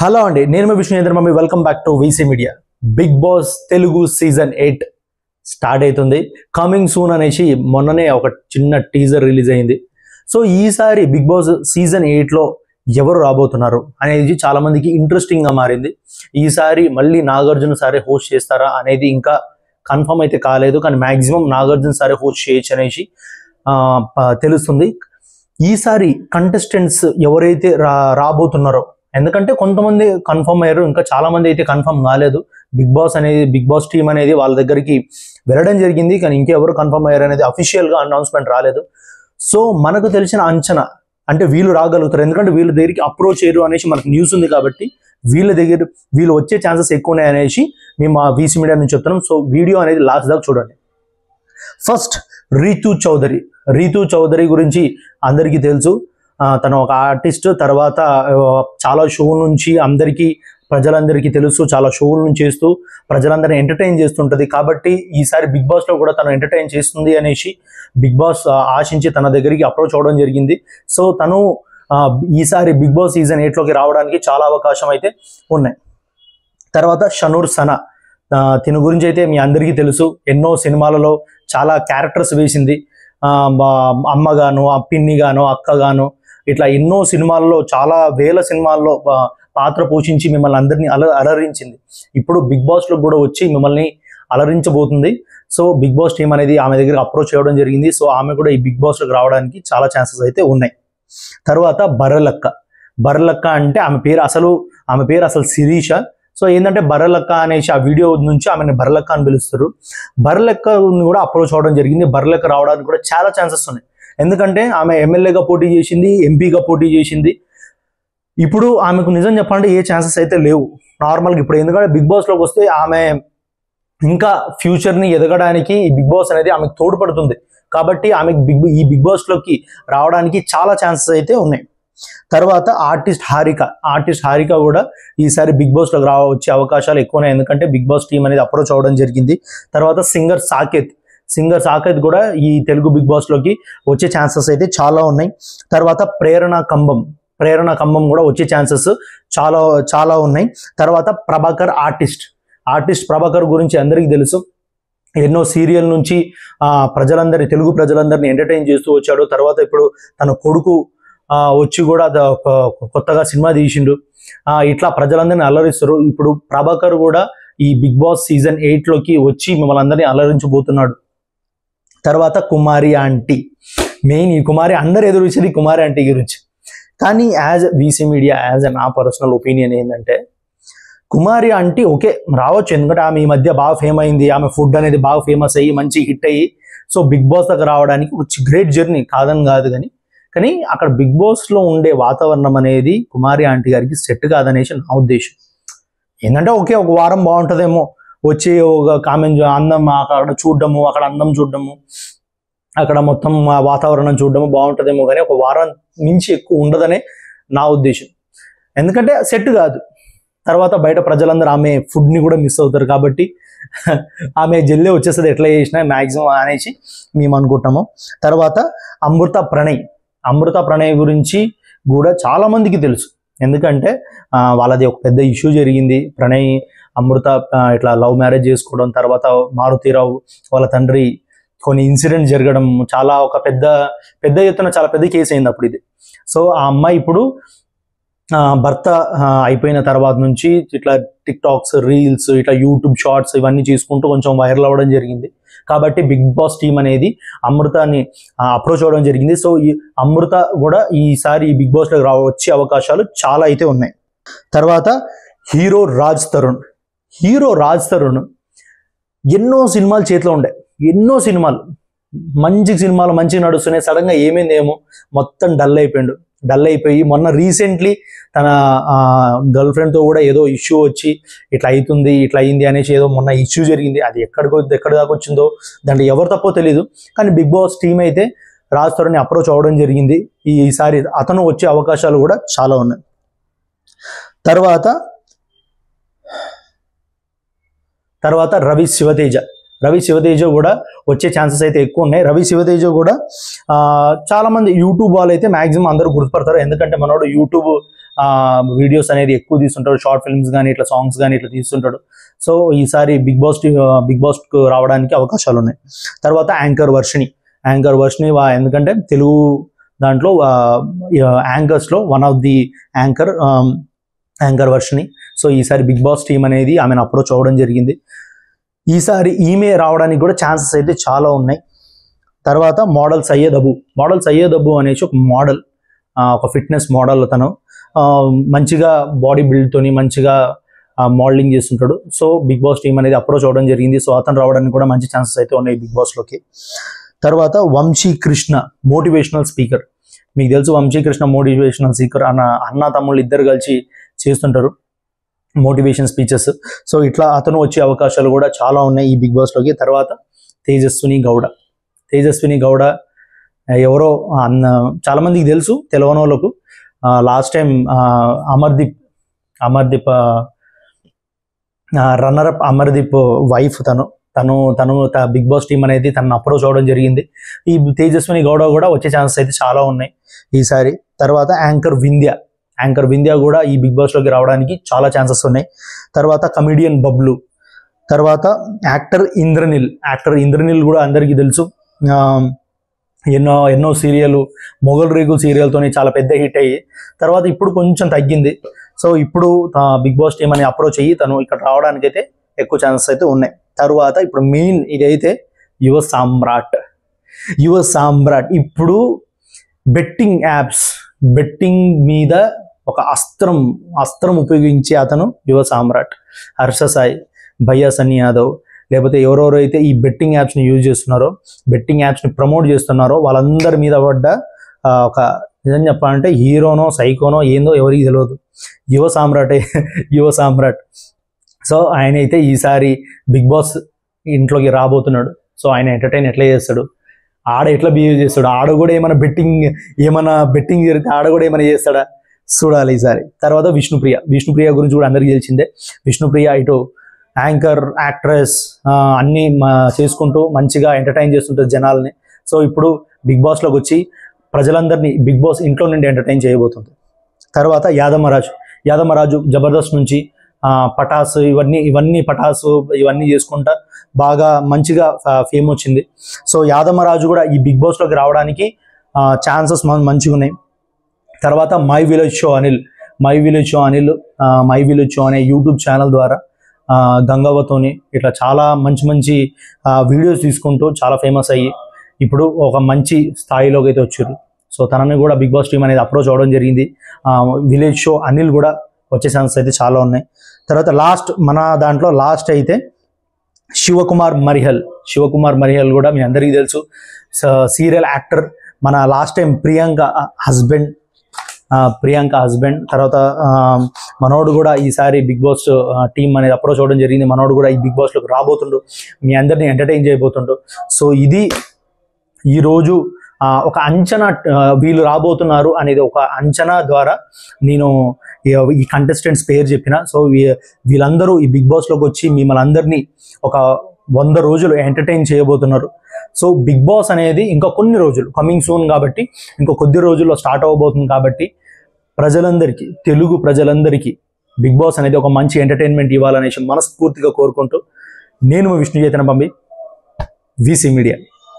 Hello అండి, నేను మీ Vishnuyendra mummy. Welcome back to VC media. Bigg Boss Telugu season 8 start అవుతుంది. కమింగ్ సూన్ అనేసి మొన్ననే ఒక చిన్న టీజర్ రిలీజ్ అయింది. సో ఈసారి బిగ్ బాస్ సీజన్ 8లో ఎవరు రాబోతున్నారు అనేది చాలా మందికి ఇంట్రెస్టింగ్ గా మారింది. ఈసారి మళ్ళీ నాగార్జున సారే హోస్ట్ చేస్తారా అనేది ఇంకా కన్ఫర్మ్ అయితే కాలేదు, కానీ మాక్సిమం నాగార్జున సారే హోస్ట్ చేయొచ్చు అనేసి తెలుస్తుంది. ఈసారి కంటెస్టెంట్స్ ఎవరైతే రాబోతున్నారో, ఎందుకంటే కొంతమంది కన్ఫర్మ్ అయ్యారు, ఇంకా చాలా మంది అయితే కన్ఫర్మ్ కాలేదు. బిగ్ బాస్ టీమ్ అనేది వాళ్ళ దగ్గరికి వెళ్ళడం జరిగింది, కానీ ఇంకెవరు కన్ఫర్మ్ అయ్యారు అనేది అఫీషియల్ గా అనౌన్స్మెంట్ రాలేదు. సో మనకు తెలిసిన అంచనా అంటే వీళ్ళు రాగలుగుతారు, ఎందుకంటే వీళ్ళ దగ్గరికి అప్రోచ్ అయ్యారు అనేసి మనకు న్యూస్ ఉంది, కాబట్టి వీళ్ళు వచ్చే ఛాన్సెస్ ఎక్కువ ఉన్నాయి అనేసి మేము మా వీసీ మీడియా నుంచి చెప్తున్నాం. సో వీడియో అనేది లాస్ట్ దాకా చూడండి. ఫస్ట్ రీతూ చౌదరి గురించి అందరికీ తెలుసు. తను ఒక ఆర్టిస్ట్, తర్వాత చాలా షోల నుంచి ప్రజలందరికీ తెలుసు, చాలా షోల నుంచి చేస్తూ ప్రజలందరినీ ఎంటర్టైన్ చేస్తుంటది. కాబట్టి ఈసారి బిగ్ బాస్ లో కూడా తను ఎంటర్టైన్ చేస్తుంది అనేసి బిగ్ బాస్ ఆశించి తన దగ్గరికి అప్రోచ్ అవ్వడం జరిగింది. సో తను ఈసారి బిగ్ బాస్ సీజన్ 8లోకి రావడానికి చాలా అవకాశం అయితే ఉన్నాయి. తర్వాత షనూర్ సనా, తిన గురించి అయితే మీ అందరికీ తెలుసు. ఎన్నో సినిమాలలో చాలా క్యారెక్టర్స్ వేసింది. అమ్మగాను, పిన్నిగాను, అక్కగాను, ఇట్లా ఎన్నో సినిమాల్లో, చాలా వేల సినిమాల్లో పాత్ర పోషించి మిమ్మల్ని అందరినీ అలరించింది. ఇప్పుడు బిగ్ బాస్ లో కూడా వచ్చి మిమ్మల్ని అలరించబోతుంది. సో బిగ్ బాస్ టీం అనేది ఆమె దగ్గర అప్రోచ్ అవ్వడం జరిగింది. సో ఆమె కూడా ఈ బిగ్ బాస్ లోకి రావడానికి చాలా ఛాన్సెస్ అయితే ఉన్నాయి. తర్వాత బర్రెలక్క అంటే ఆమె పేరు అసలు శిరీష. సో ఏంటంటే బర్రెలక్క అనేసి ఆ వీడియో నుంచి ఆమెను బర్రెలక్క అని పిలుస్తారు. బర్రెలక్కని కూడా అప్రోచ్ అవ్వడం జరిగింది. బర్రెలక్క రావడానికి కూడా చాలా ఛాన్సెస్ ఉన్నాయి, ఎందుకంటే ఆమె ఎమ్మెల్యేగా పోటీ చేసింది, ఎంపీగా పోటీ చేసింది. ఇప్పుడు ఆమెకు నిజం చెప్పాలంటే ఏ ఛాన్సెస్ అయితే లేవు నార్మల్గా ఇప్పుడు, ఎందుకంటే బిగ్ బాస్ లోకి వస్తే ఆమె ఇంకా ఫ్యూచర్ ని ఎదగడానికి ఈ బిగ్ బాస్ అనేది ఆమెకు తోడ్పడుతుంది. కాబట్టి ఆమెకు ఈ బిగ్ బాస్ లోకి రావడానికి చాలా ఛాన్సెస్ అయితే ఉన్నాయి. తర్వాత ఆర్టిస్ట్ హారిక కూడా ఈసారి బిగ్ బాస్ లోకి వచ్చే అవకాశాలు ఎక్కువ ఉన్నాయి, ఎందుకంటే బిగ్ బాస్ టీం అనేది అప్రోచ్ అవ్వడం జరిగింది. తర్వాత సింగర్ సాకేత్ కూడా ఈ తెలుగు బిగ్ బాస్ లోకి వచ్చే ఛాన్సెస్ అయితే చాలా ఉన్నాయి. తర్వాత ప్రేరణ కంబం కూడా వచ్చే ఛాన్సెస్ చాలా చాలా ఉన్నాయి. తర్వాత ప్రభాకర్ ఆర్టిస్ట్ ప్రభాకర్ గురించి అందరికీ తెలుసు. ఎన్నో సీరియల్ నుంచి తెలుగు ప్రజలందరినీ ఎంటర్టైన్ చేస్తూ వచ్చాడు. తర్వాత ఇప్పుడు తన కొడుకు వచ్చి కూడా కొత్తగా సినిమా తీసిండు. ఇట్లా ప్రజలందరినీ అలరిస్తారు. ఇప్పుడు ప్రభాకర్ కూడా ఈ బిగ్ బాస్ సీజన్ 8లోకి వచ్చి మిమ్మల్ని అందరినీ అలరించబోతున్నాడు. తర్వాత కుమారి ఆంటీ, మెయిన్ ఈ కుమారి అందరు ఎదురు వచ్చేది కుమారి ఆంటీ గురించి. కానీ యాజ్ వీసీ మీడియా, నా పర్సనల్ ఒపీనియన్ ఏంటంటే కుమారి ఆంటీ ఓకే రావచ్చు, ఎందుకంటే ఆమె ఈ మధ్య బాగా ఫేమ్ అయింది. ఆమె ఫుడ్ అనేది బాగా ఫేమస్ అయ్యి మంచి హిట్ అయ్యి, సో బిగ్ బాస్ దగ్గర రావడానికి గ్రేట్ జర్నీ కాదని కాదు, కానీ అక్కడ బిగ్ బాస్ లో ఉండే వాతావరణం అనేది కుమారి ఆంటీ గారికి సెట్ కాదనేసి నా ఉద్దేశం. ఏంటంటే ఓకే ఒక వారం బాగుంటుందేమో, వచ్చి ఒక కామెంట్ అందం అక్కడ చూడడము, అక్కడ అందం చూడడము, అక్కడ మొత్తం వాతావరణం చూడడము బాగుంటుందేమో, కానీ ఒక వారం నుంచి ఎక్కువ ఉండదనే నా ఉద్దేశం, ఎందుకంటే సెట్ కాదు. తర్వాత బయట ప్రజలందరూ ఆమె ఫుడ్ ని కూడా మిస్ అవుతారు, కాబట్టి ఆమె జల్దీ వచ్చేస్తుంది ఎట్లా చేసినా మ్యాక్సిమం అనేసి మేము అనుకుంటాము. తర్వాత అమృత ప్రణయ్ గురించి కూడా చాలా మందికి తెలుసు, ఎందుకంటే వాళ్ళది ఒక పెద్ద ఇష్యూ జరిగింది. అమృత ఇట్లా లవ్ మ్యారేజ్ చేసుకోవడం, తర్వాత మారుతీరావు వాళ్ళ తండ్రి కొన్ని ఇన్సిడెంట్ జరగడం, చాలా ఒక పెద్ద ఎత్తున చాలా పెద్ద కేసు అయింది అప్పుడు ఇది. సో ఆ అమ్మాయి ఇప్పుడు భర్త అయిపోయిన తర్వాత నుంచి ఇట్లా టిక్ టాక్స్, రీల్స్, ఇట్లా యూట్యూబ్ షార్ట్స్ ఇవన్నీ చేసుకుంటూ కొంచెం వైరల్ అవ్వడం జరిగింది. కాబట్టి బిగ్ బాస్ టీం అనేది అమృతని అప్రోచ్ అవ్వడం జరిగింది. సో ఈ అమృత కూడా ఈసారి ఈ బిగ్ బాస్ లో వచ్చే అవకాశాలు చాలా అయితే ఉన్నాయి. తర్వాత హీరో రాజ్ తరుణ్ ఎన్నో సినిమాలు చేతిలో ఉండే, మంచి సినిమాలు మంచిగా నడుస్తున్నాయి. సడన్ గా ఏమైందేమో మొత్తం డల్ అయిపోయి మొన్న రీసెంట్లీ తన గర్ల్ ఫ్రెండ్ తో కూడా ఏదో ఇష్యూ వచ్చి ఇట్లా అయింది అనేసి ఏదో మొన్న ఇష్యూ జరిగింది. అది ఎక్కడి దాకా వచ్చిందో దాంట్లో ఎవరు తప్పో తెలీదు, కానీ బిగ్ బాస్ టీం అయితే రాజ్ తరుణ్ అప్రోచ్ అవ్వడం జరిగింది. ఈసారి అతను వచ్చే అవకాశాలు కూడా చాలా ఉన్నాయి. తర్వాత రవి శివతేజ కూడా వచ్చే ఛాన్సెస్ అయితే ఎక్కువ ఉన్నాయి. రవి శివతేజ కూడా చాలా మంది యూట్యూబ్ వాళ్ళు అయితే మాక్సిమం అందరూ గుర్తుపడతారు, ఎందుకంటే మనోడు యూట్యూబ్ వీడియోస్ అనేది ఎక్కువ తీస్తుంటాడు, షార్ట్ ఫిల్మ్స్ కానీ ఇట్లా సాంగ్స్ కానీ ఇట్లా తీస్తుంటాడు. సో ఈసారి బిగ్ బాస్కు రావడానికి అవకాశాలు ఉన్నాయి. తర్వాత యాంకర్ వర్షిణి ఎందుకంటే తెలుగు దాంట్లో యాంకర్స్లో one of the anchor Varshini. So ఈసారి బిగ్ బాస్ టీం అనేది ఆమెను అప్రోచ్ అవ్వడం జరిగింది. ఈసారి ఈమె రావడానికి కూడా ఛాన్సెస్ అయితే చాలా ఉన్నాయి. తర్వాత మోడల్ సయ్యద్ అబు అనేసి ఒక మోడల్, ఒక ఫిట్నెస్ మోడల్. తను మంచిగా బాడీ బిల్డ్తోని మంచిగా మోడలింగ్ చేస్తుంటాడు. సో బిగ్ బాస్ టీం అనేది అప్రోచ్ అవ్వడం జరిగింది. సో అతను రావడానికి కూడా మంచి ఛాన్సెస్ అయితే ఉన్నాయి బిగ్ బాస్లోకి. తర్వాత వంశీకృష్ణ మోటివేషనల్ స్పీకర్. మీకు తెలుసు వంశీకృష్ణ మోటివేషనల్ స్పీకర్, అన్న తమ్ముళ్ళు ఇద్దరు కలిసి చేస్తుంటారు మోటివేషన్ స్పీచెస్. సో ఇట్లా అతను వచ్చే అవకాశాలు కూడా చాలా ఉన్నాయి ఈ బిగ్ బాస్లోకి. తర్వాత తేజస్విని గౌడ ఎవరో చాలామందికి తెలుసు, తెలియని వాళ్ళకు. Last time Amardeep runner-up Amardeep wife తను బిగ్ బాస్ టీం అనేది తనను అప్రోచ్ అవ్వడం జరిగింది. ఈ తేజస్విని గౌడ కూడా వచ్చే ఛాన్సెస్ అయితే చాలా ఉన్నాయి ఈసారి. తర్వాత యాంకర్ వింధ్య కూడా ఈ బిగ్ బాస్లోకి రావడానికి చాలా ఛాన్సెస్ ఉన్నాయి. తర్వాత కమిడియన్ బబ్లు, తర్వాత యాక్టర్ ఇంద్రనీల్ కూడా అందరికీ తెలుసు. ఎన్నో సీరియల్, మొగల్ రేకుల్ సీరియల్తోనే చాలా పెద్ద హిట్ అయ్యి తర్వాత ఇప్పుడు కొంచెం తగ్గింది. సో ఇప్పుడు బిగ్ బాస్ టీం అని అప్రోచ్ అయ్యి తను ఇక్కడ రావడానికి అయితే ఎక్కువ ఛాన్సెస్ అయితే ఉన్నాయి. తర్వాత ఇప్పుడు మెయిన్ ఇదైతే యువ సామ్రాట్. ఇప్పుడు బెట్టింగ్ మీద ఒక అస్త్రం ఉపయోగించే అతను యువ సామ్రాట్. హర్ష సాయి, భయ్యా సన్నీ యాదవ్, లేకపోతే ఎవరెవరైతే ఈ బెట్టింగ్ యాప్స్ని యూజ్ చేస్తున్నారో, బెట్టింగ్ యాప్స్ని ప్రమోట్ చేస్తున్నారో వాళ్ళందరి మీద పడ్డ ఒక నిజం చెప్పాలంటే హీరోనో సైకోనో ఏందో ఎవరికి తెలియదు, యువ సామ్రాట్. సో ఆయన అయితే ఈసారి బిగ్ బాస్ ఇంట్లోకి రాబోతున్నాడు. సో ఆయన ఎంటర్టైన్ ఎట్లా చేస్తాడు, ఆడ ఎట్లా బిహేవ్ చేస్తాడు, ఆడ కూడా ఏమైనా బెట్టింగ్ జరిగితే ఆడ కూడా ఏమైనా చేస్తాడా చూడాలి ఈసారి. తర్వాత విష్ణుప్రియ గురించి కూడా అందరికీ తెలిసిందే. విష్ణుప్రియ ఇటు యాంకర్, యాక్ట్రెస్ అన్నీ చేసుకుంటూ మంచిగా ఎంటర్టైన్ చేస్తుంటుంది జనాల్ని. సో ఇప్పుడు బిగ్ బాస్లోకి వచ్చి ప్రజలందరినీ బిగ్ బాస్ ఇంట్లో నుండి ఎంటర్టైన్ చేయబోతుంది. తర్వాత యాదమరాజు జబర్దస్త్ నుంచి పటాస్ ఇవన్నీ చేసుకుంటా బాగా మంచిగా ఫేమ్ వచ్చింది. సో యాదమరాజు కూడా ఈ బిగ్ బాస్లోకి రావడానికి ఛాన్సెస్ మంచిగా ఉన్నాయి. తర్వాత మై విలేజ్ షో అనే యూట్యూబ్ ఛానల్ ద్వారా గంగవ్వతోని ఇట్లా చాలా మంచి వీడియోస్ తీసుకుంటూ చాలా ఫేమస్ అయ్యి ఇప్పుడు ఒక మంచి స్థాయిలోకి అయితే వచ్చారు. సో తనని కూడా బిగ్ బాస్ టీం అనేది అప్రోచ్ అవ్వడం జరిగింది. విలేజ్ షో అనిల్ కూడా వచ్చే ఛాన్సెస్ అయితే చాలా ఉన్నాయి. తర్వాత మన దాంట్లో లాస్ట్ అయితే శివకుమార్ మరిహల్ కూడా మీ అందరికీ తెలుసు, సీరియల్ యాక్టర్. మన లాస్ట్ టైం ప్రియాంక హస్బెండ్. తర్వాత మనోడు కూడా ఈసారి బిగ్ బాస్ టీం అనేది అప్రోచ్ అవ్వడం జరిగింది. మనోడు కూడా ఈ బిగ్ బాస్లోకి రాబోతుండు, మీ అందరినీ ఎంటర్టైన్ చేయబోతుండు. సో ఇది ఈరోజు ఒక అంచనా, వీళ్ళు రాబోతున్నారు అనేది ఒక అంచనా ద్వారా నేను ఈ కంటెస్టెంట్స్ పేరు చెప్పిన. సో వీళ్ళందరూ ఈ బిగ్ బాస్లోకి వచ్చి మిమ్మల్ని అందరినీ ఒక 100 రోజులు ఎంటర్టైన్ చేయబోతున్నారు. సో బిగ్ బాస్ అనేది ఇంకా కొన్ని రోజులు కమింగ్ సూన్ కాబట్టి ఇంకో కొద్ది రోజుల్లో స్టార్ట్ అవ్వబోతుంది కాబట్టి తెలుగు ప్రజలందరికీ బిగ్ బాస్ అనేది ఒక మంచి ఎంటర్టైన్మెంట్ ఇవ్వాలనేసి మనస్ఫూర్తిగా కోరుకుంటూ నేను విష్ణు చైతన్య పంపి, వీసీ మీడియా.